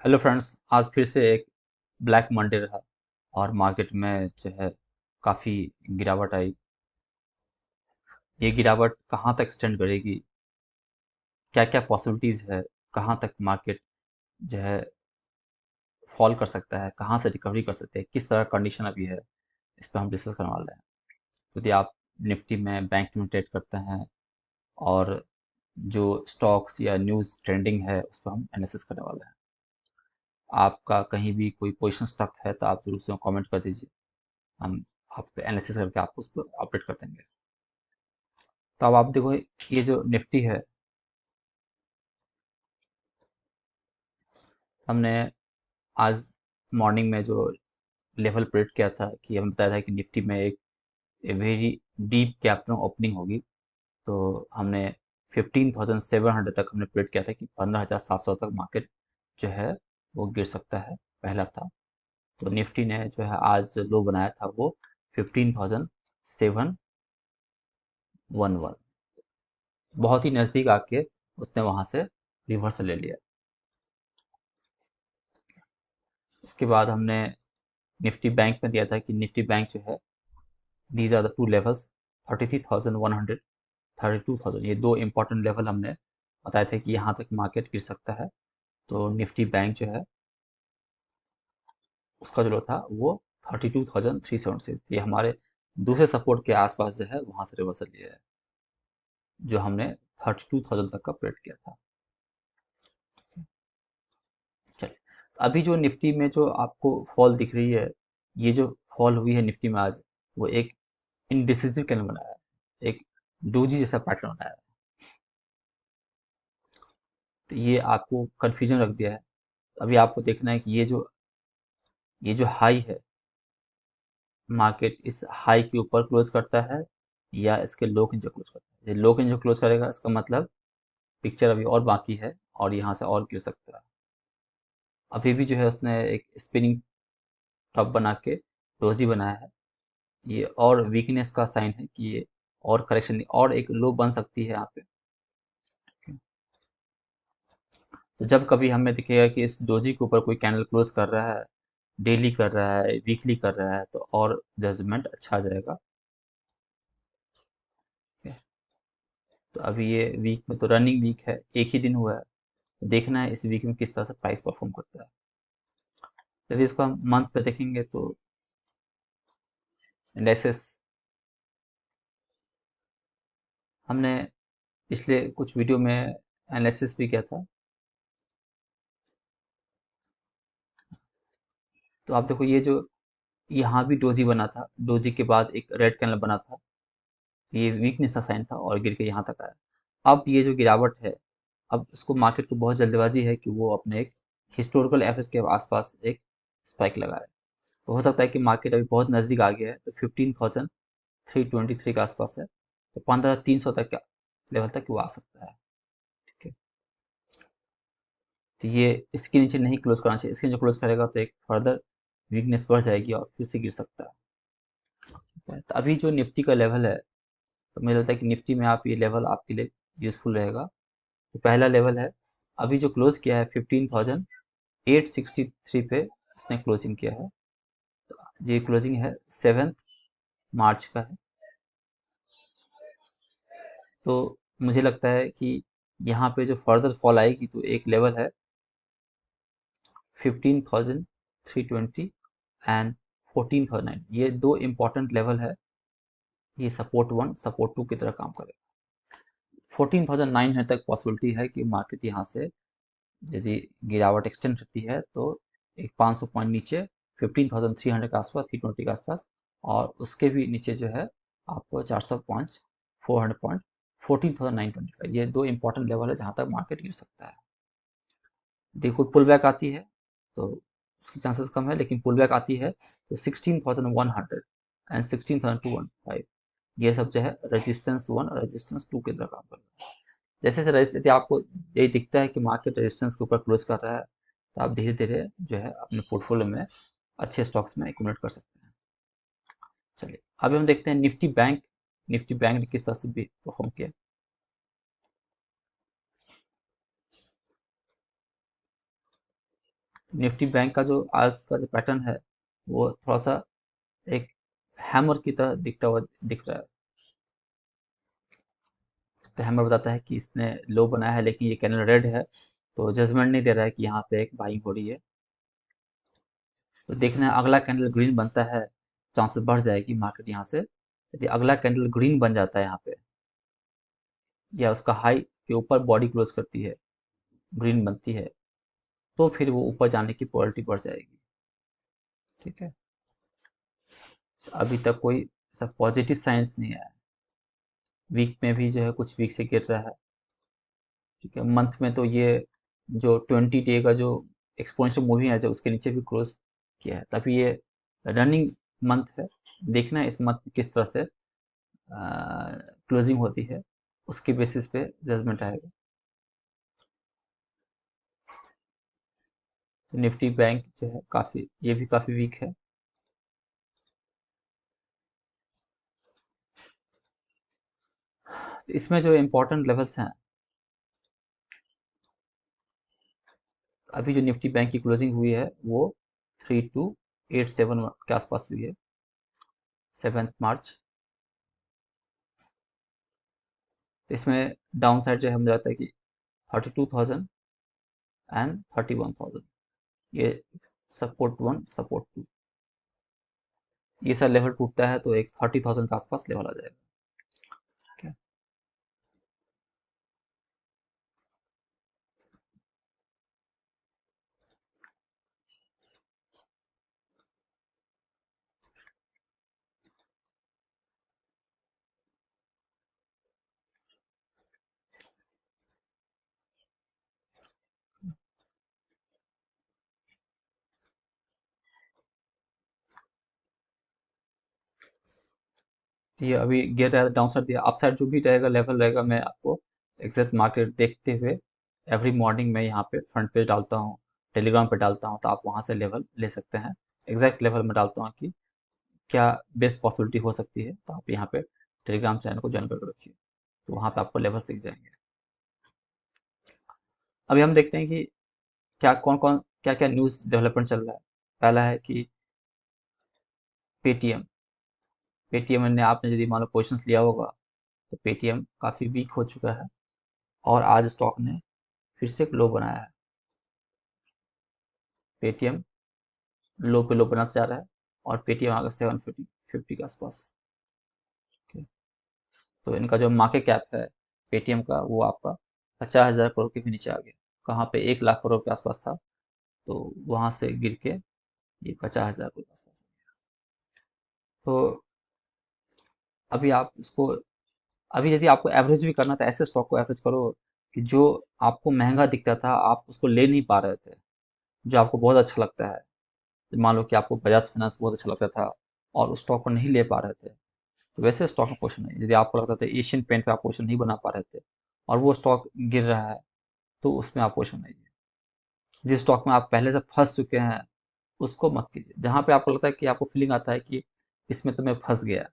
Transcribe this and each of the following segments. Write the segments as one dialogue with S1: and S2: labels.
S1: Hello friends, आज फिर से एक ब्लैक मंडे रहा और मार्केट में जो है काफ़ी गिरावट आई। ये गिरावट कहाँ तक एक्सटेंड करेगी, क्या क्या पॉसिबिलिटीज़ है, कहाँ तक मार्केट जो है फॉल कर सकता है, कहाँ से रिकवरी कर सकते हैं, किस तरह कंडीशन अभी है, इस पर हम डिस्कस करने वाले हैं। यदि आप निफ्टी में बैंक में ट्रेड करते हैं और जो स्टॉक्स या न्यूज़ ट्रेंडिंग है उस पर हम एनालिसिस करने वाले हैं। आपका कहीं भी कोई पोजिशन स्टक है तो आप जरूर से कमेंट कर दीजिए। हम आप पे एनालिसिस करके आपको उस पर अपडेट कर देंगे। तो अब आप देखो, ये जो निफ्टी है, हमने आज मॉर्निंग में जो लेवल प्रेडिक्ट किया था कि हमें बताया था कि निफ्टी में एक very deep gap down opening होगी। तो हमने 15,700 तक हमने प्रेडिक्ट किया था कि 15,700 तक मार्केट जो है वो गिर सकता है, पहला था। तो निफ्टी ने जो है आज जो लो बनाया था वो 15,711, बहुत ही नज़दीक आके उसने वहां से रिवर्सल ले लिया। उसके बाद हमने निफ्टी बैंक में दिया था कि निफ्टी बैंक जो है, these are the two levels, 33,100, 32,000, ये दो इंपॉर्टेंट लेवल हमने बताए थे कि यहाँ तक मार्केट गिर सकता है। तो निफ्टी बैंक जो है उसका जो था वो 32,376, ये हमारे दूसरे सपोर्ट के आसपास जो है वहां से रिवर्सल लिया है, जो हमने 32,000 तक का प्रेडिक्ट किया था। चलिए, तो अभी जो निफ्टी में जो आपको फॉल दिख रही है, ये जो फॉल हुई है निफ्टी में आज, वो एक इनडिसिसिव कैंडल बनाया है, एक डोजी जैसा पैटर्न बनाया है। तो ये आपको कंफ्यूजन रख दिया है। अभी आपको देखना है कि ये जो हाई है, मार्केट इस हाई के ऊपर क्लोज करता है या इसके लो के नीचे क्लोज करता है। ये लो के नीचे क्लोज करेगा, इसका मतलब पिक्चर अभी और बाकी है और यहाँ से और गिर सकता है। अभी भी जो है उसने एक स्पिनिंग टॉप बना के डोजी बनाया है। ये और वीकनेस का साइन है कि ये और करेक्शन और एक लो बन सकती है यहाँ पे। तो जब कभी हमें दिखेगा कि इस डोजी के ऊपर कोई कैंडल क्लोज कर रहा है, डेली कर रहा है, वीकली कर रहा है, तो और जजमेंट अच्छा आ जाएगा। तो अभी ये वीक में तो रनिंग वीक है, एक ही दिन हुआ है। तो देखना है इस वीक में किस तरह से प्राइस परफॉर्म करता है। यदि इसको हम मंथ पे देखेंगे तो इंडेक्सेस हमने पिछले कुछ वीडियो में एनालिसिस भी किया था। तो आप देखो, ये जो यहाँ भी डोजी बना था, डोजी के बाद एक रेड कैंडल बना था, ये वीकनेस का साइन था और गिर के यहाँ तक आया। अब ये जो गिरावट है, अब इसको मार्केट को बहुत जल्दबाजी है कि वो अपने एक हिस्टोरिकल एवरेज के आसपास एक स्पाइक लगाए। तो हो सकता है कि मार्केट अभी बहुत नज़दीक आ गया है, तो 15,323 के आसपास है, तो 15,300 तक का लेवल तक वो आ सकता है। ठीक है, तो ये इसके नीचे नहीं क्लोज करना चाहिए, इसके नीचे क्लोज करेगा तो एक फर्दर वीकनेस बढ़ जाएगी और फिर से गिर सकता है। ठीक है, तो अभी जो निफ्टी का लेवल है, तो मुझे लगता है कि निफ्टी में आप ये लेवल आपके लिए यूजफुल रहेगा। तो पहला लेवल है, अभी जो क्लोज किया है 15,863 पे उसने क्लोजिंग किया है। तो ये क्लोजिंग है 7 मार्च का है। तो मुझे लगता है कि यहाँ पे जो फर्दर फॉल आएगी तो एक लेवल है 15,320 एंड 14,009, ये दो इम्पॉर्टेंट लेवल है। ये सपोर्ट वन सपोर्ट टू की तरह काम करेगा। 14,900 तक पॉसिबिलिटी है कि मार्केट यहाँ से यदि गिरावट एक्सटेंड करती है तो एक 500 पॉइंट नीचे 15,300 के आसपास, 320 के आसपास, और उसके भी नीचे जो है आपको 400 पॉइंट, 400 पॉइंट, 14,925, ये दो इंपॉर्टेंट लेवल है जहाँ तक मार्केट गिर सकता है। देखो, पुल बैक आती है तो उसकी चांसेस कम है, लेकिन पुल बैक आती है तो 16,100 एंड 16,215, ये सब जो है रेजिस्टेंस वन और रेजिस्टेंस टू के अंदर काम कर रहा है। जैसे जैसे यदि आपको ये दिखता है कि मार्केट रेजिस्टेंस के ऊपर क्लोज कर रहा है, तो आप धीरे धीरे जो है अपने पोर्टफोलियो में अच्छे स्टॉक्स में एक्यूमुलेट कर सकते हैं। चलिए, अभी हम देखते हैं निफ्टी बैंक। निफ्टी बैंक ने किस तरह से भी परफॉर्म किया। निफ्टी बैंक का जो आज का जो पैटर्न है वो थोड़ा सा एक हैमर की तरह दिखता हुआ दिख रहा है। तो हैमर बताता है कि इसने लो बनाया है लेकिन ये कैंडल रेड है, तो जजमेंट नहीं दे रहा है कि यहाँ पे एक बाइंग हो रही है। तो देखना है अगला कैंडल ग्रीन बनता है, चांसेस बढ़ जाएगी मार्केट यहाँ से। यदि अगला कैंडल ग्रीन बन जाता है यहाँ पे या उसका हाई के ऊपर बॉडी क्लोज करती है, ग्रीन बनती है, तो फिर वो ऊपर जाने की प्रोबेबिलिटी बढ़ जाएगी। ठीक है, तो अभी तक कोई ऐसा पॉजिटिव साइंस नहीं आया। वीक में भी जो है कुछ वीक से गिर रहा है। ठीक है, मंथ में तो ये जो 20 डे का जो एक्सपोनेंशियल मूवी है जो उसके नीचे भी क्लोज किया है, तभी ये रनिंग मंथ है। देखना है इस मंथ में किस तरह से क्लोजिंग होती है, उसके बेसिस पे जजमेंट आएगा। तो निफ्टी बैंक जो है काफ़ी, ये भी काफ़ी वीक है। तो इसमें जो इम्पोर्टेंट लेवल्स हैं, अभी जो निफ्टी बैंक की क्लोजिंग हुई है वो 3287 के आसपास हुई है, 7 मार्च। तो इसमें डाउन साइड जो है मुझे लगता है कि 32,000 एंड 31,000, ये सपोर्ट 1 सपोर्ट 2, ये सब लेवल टूटता है तो एक 30,000 के आसपास लेवल आ जाएगा। ठीक है, ये अभी गिर रहा है, डाउन साइड दिया, अप साइड जो भी रहेगा लेवल रहेगा, मैं आपको एग्जैक्ट मार्केट देखते हुए एवरी मॉर्निंग मैं यहाँ पे फ्रंट पेज डालता हूँ, टेलीग्राम पे डालता हूँ, तो आप वहाँ से लेवल ले सकते हैं। एग्जैक्ट लेवल में डालता हूँ कि क्या बेस्ट पॉसिबिलिटी हो सकती है, तो आप यहाँ पे टेलीग्राम चैनल को ज्वाइन करके रखिए, तो वहाँ पे आपको लेवल सीख जाएंगे। अभी हम देखते हैं कि क्या कौन कौन क्या क्या न्यूज़ डेवलपमेंट चल रहा है। पहला है कि पेटीएम, पेटीएम ने आपने यदि मान लो पोजिशंस लिया होगा तो पेटीएम काफ़ी वीक हो चुका है और आज स्टॉक ने फिर से एक लो बनाया है। पेटीएम लो पे लो बनाता जा रहा है और पेटीएम आ गया 750 के आसपास। Okay, तो इनका जो मार्केट कैप है पेटीएम का वो आपका 50,000 करोड़ के भी नीचे आ गया। कहाँ पे 1 लाख करोड़ के आसपास था, तो वहां से गिर के ये 50,000 करोड़ के आसपास आ गया। तो अभी आप इसको, अभी यदि आपको एवरेज भी करना था, ऐसे स्टॉक को एवरेज करो कि जो आपको महंगा दिखता था आप उसको ले नहीं पा रहे थे, जो आपको बहुत अच्छा लगता है। मान लो कि आपको बजाज फाइनेंस बहुत अच्छा लगता था और उस स्टॉक को नहीं ले पा रहे थे, तो वैसे स्टॉक में पोजीशन नहीं। यदि आपको लगता था एशियन पेंट पे आप पोजीशन नहीं बना पा रहे थे और वो स्टॉक गिर रहा है, तो उसमें आप पोजीशन नहीं है। जिस स्टॉक में आप पहले से फंस चुके हैं उसको मत कीजिए। जहाँ पे आपको लगता है कि आपको फीलिंग आता है कि इसमें तो मैं फंस गया,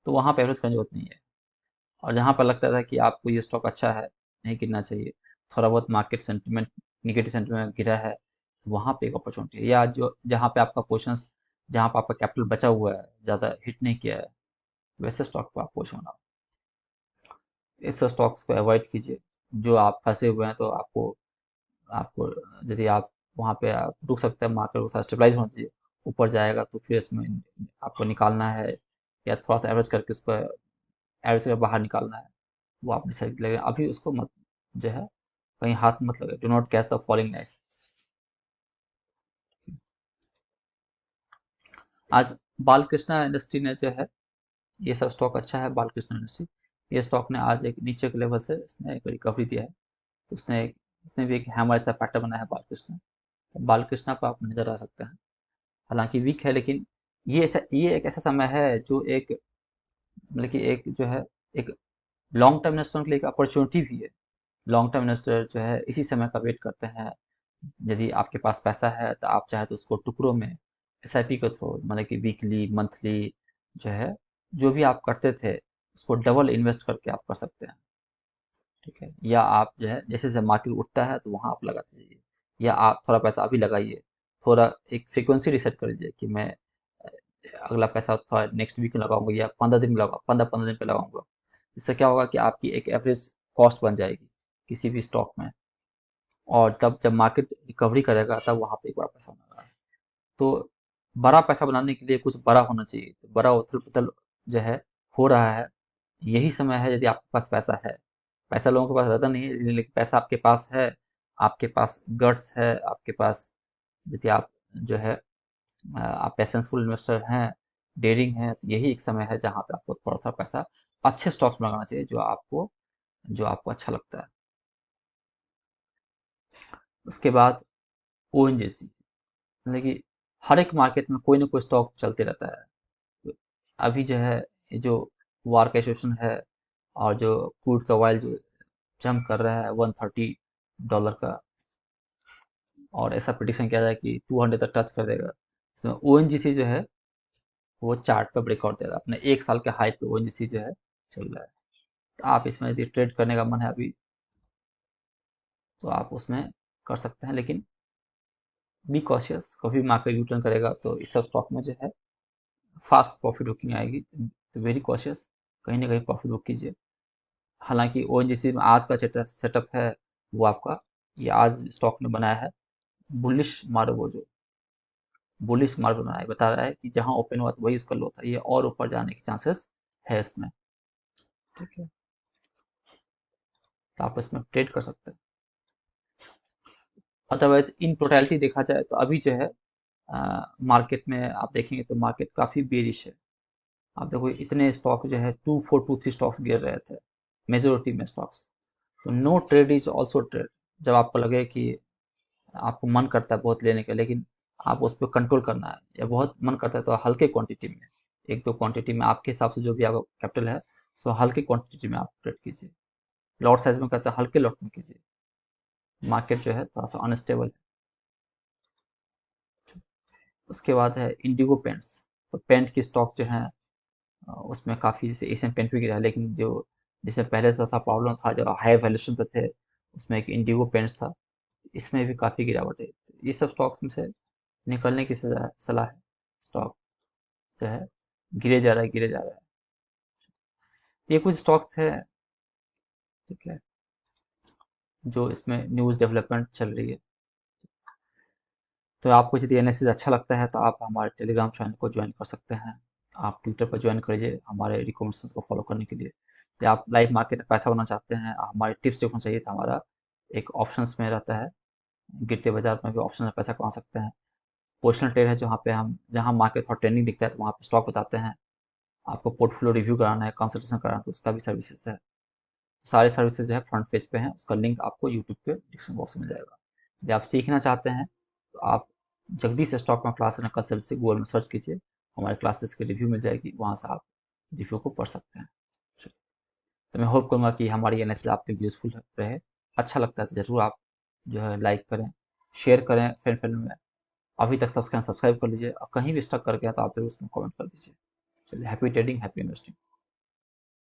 S1: तो वहाँ पे एवरेज करने की जरूरत नहीं है। और जहाँ पर लगता था कि आपको ये स्टॉक अच्छा है, नहीं गिरना चाहिए, थोड़ा बहुत मार्केट सेंटिमेंट निगेटिव सेंटिमेंट गिरा है, तो वहाँ पे एक अपॉर्चुनिटी है। या जो जहाँ पे आपका पोर्शंस, जहाँ पे आपका कैपिटल बचा हुआ है, ज़्यादा हिट नहीं किया है, वैसे स्टॉक पर आप पोर्शन बनाओ। इस स्टॉक्स को अवॉइड कीजिए। जो आप फंसे हुए हैं, तो आपको आपको यदि आप वहाँ पे आप रुक सकते हैं, मार्केट को थोड़ा स्टेबलाइज होना चाहिए, ऊपर जाएगा तो फिर इसमें आपको निकालना है या थोड़ा सा एवरेज करके उसको एवरेज करके बाहर निकालना है, वो आप डिसाइड करें। अभी उसको मत जो है कहीं हाथ मत लगे, do not catch the falling knife. आज बालकृष्णा इंडस्ट्री ने जो है, ये सब स्टॉक अच्छा है। बालकृष्ण इंडस्ट्री, ये स्टॉक ने आज एक नीचे के लेवल से इसने एक रिकवरी दिया है, तो इसने भी एक हैमर ऐसा पैटर्न बनाया है बालकृष्ण। तो बालकृष्ण पर आप नजर आ सकते हैं, हालांकि वीक है लेकिन ये एक ऐसा समय है जो एक मतलब कि एक जो है एक लॉन्ग टर्म इन्वेस्टमेंट के लिए एक अपॉर्चुनिटी भी है। लॉन्ग टर्म इन्वेस्टर जो है इसी समय का वेट करते हैं। यदि आपके पास पैसा है तो आप चाहे तो उसको टुकड़ों में एसआईपी के थ्रू, मतलब कि वीकली मंथली जो है, जो भी आप करते थे उसको डबल इन्वेस्ट करके आप कर सकते हैं। ठीक है, या आप जो है जैसे जैसे मार्केट उठता है तो वहाँ आप लगाते जाइए, या आप थोड़ा पैसा अभी लगाइए, थोड़ा एक फ्रीक्वेंसी रिसेट कर लीजिए कि मैं अगला पैसा थोड़ा नेक्स्ट वीक में लगाऊंगा या 15 दिन में लगाऊंगा, 15-15 दिन पे लगाऊंगा। इससे क्या होगा कि आपकी एक एवरेज कॉस्ट बन जाएगी किसी भी स्टॉक में, और तब जब मार्केट रिकवरी करेगा तब वहाँ पे एक बड़ा पैसा बनेगा। तो बड़ा पैसा बनाने के लिए कुछ बड़ा होना चाहिए, तो बड़ा उथल पुथल जो है हो रहा है, यही समय है यदि आपके पास पैसा है। पैसा लोगों के पास रहता नहीं है, लेकिन पैसा आपके पास है, आपके पास गट्स है, आपके पास यदि आप जो है आप पैशंसफुल इन्वेस्टर हैं, डेयरिंग हैं, तो यही एक समय है जहाँ पे आपको थोड़ा सा पैसा अच्छे स्टॉक्स में लगाना चाहिए जो आपको अच्छा लगता है। उसके बाद ओएनजीसी, मतलब कि हर एक मार्केट में कोई ना कोई स्टॉक चलते रहता है। तो अभी जो है ये जो वार का सिचुएशन है और जो क्रूड का ऑयल जो जंप कर रहा है $130 का, और ऐसा प्रिडिक्शन किया जाए कि 200 तक टच कर देगा। इसमें ओएनजीसी जो है वो चार्ट पर ब्रेकआउट दे रहा है, अपने एक साल के हाई पे ओएनजीसी जो है चल रहा है। तो आप इसमें यदि ट्रेड करने का मन है अभी, तो आप उसमें कर सकते हैं, लेकिन बी कॉशियस, कभी मार्केट रिटर्न करेगा तो इस सब स्टॉक में जो है फास्ट प्रॉफिट बुकिंग आएगी, तो वेरी कॉशियस, कहीं ना कहीं प्रॉफिट बुक कीजिए। हालांकि ओएनजीसी में आज का सेटअप है वो आपका, ये आज स्टॉक ने बनाया है बुलिश मार्बो, जो बुलिश मार्बो बनाया है, बता रहा है कि जहां ओपन हुआ था वही उसका लो था, ये और ऊपर जाने के चांसेस है इसमें। ठीक है, तो आप इसमें ट्रेड कर सकते हैं। अदरवाइज इन टोटलिटी देखा जाए तो अभी जो है मार्केट में आप देखेंगे तो मार्केट काफ़ी बेरिश है। आप देखो इतने स्टॉक जो है 2423 स्टॉक्स गिर रहे थे मेजोरिटी में स्टॉक्स। तो no trade is also trade. जब आपको लगे कि आपको मन करता है बहुत लेने का, लेकिन आप उस पर कंट्रोल करना है, या बहुत मन करता है तो हल्के क्वांटिटी में, एक दो क्वांटिटी में आपके हिसाब से जो भी आपका कैपिटल है, सो हल्के क्वांटिटी में आप ट्रेड कीजिए। लॉट साइज में कहते हैं हल्के लॉट में कीजिए, मार्केट जो है थोड़ा सा अनस्टेबल है। उसके बाद है इंडिगो पेंट्स। तो पेंट की स्टॉक जो है उसमें काफ़ी, जैसे एशियन पेंट भी गिरा है, लेकिन जो जिसमें पहले से था प्रॉब्लम था, जो हाई वैल्यूएशन पे थे, उसमें एक इंडिगो पेंट्स था, इसमें भी काफ़ी गिरावट है। तो ये सब स्टॉक्स में से निकलने की सलाह है। स्टॉक जो है गिरे जा रहा है, गिरे जा रहा है। ये कुछ स्टॉक थे, ठीक है, जो इसमें न्यूज़ डेवलपमेंट चल रही है। तो आपको यदि एनालिसिस अच्छा लगता है तो आप हमारे टेलीग्राम चैनल को ज्वाइन कर सकते हैं। आप ट्विटर पर ज्वाइन कर लीजिए हमारे रिकमेंडेशंस को फॉलो करने के लिए। या आप लाइव मार्केट में पैसा बनाना चाहते हैं, हमारे टिप्स सीखना चाहिए, तो हमारा एक ऑप्शंस में रहता है, गिरते बाजार में भी ऑप्शन में पैसा कमा सकते हैं। पोजिशनल ट्रेड है जहाँ पे हम, जहाँ मार्केट और ट्रेंडिंग दिखता है तो वहाँ पे स्टॉक बताते हैं। आपको पोर्टफोलियो रिव्यू कराना है, कंसल्टेशन कराना है, तो उसका भी सर्विसेज है। सारे सर्विसेज जो है फ्रंट पेज पे हैं, उसका लिंक आपको यूट्यूब के डिस्क्रिप्शन बॉक्स में मिल जाएगा। यदि आप सीखना चाहते हैं तो आप जगदीश स्टॉक में क्लास एंड कंसल्टेंसी गूगल में सर्च कीजिए, हमारे क्लासेस की रिव्यू मिल जाएगी, वहाँ से आप रिव्यू को पढ़ सकते हैं। चलिए, तो मैं होप करूँगा कि हमारी एनालिसिस आपके लिए यूजफुल रहे। अच्छा लगता है तो ज़रूर आप जो है लाइक करें, शेयर करें फ्रेंड फ्रेंड में। अभी तक सब्सक्राइब कर लीजिए, और कहीं भी स्टक कर गया तो आप जरूर उसमें कमेंट कर दीजिए। चलिए, हैप्पी ट्रेडिंग, हैप्पी इन्वेस्टिंग।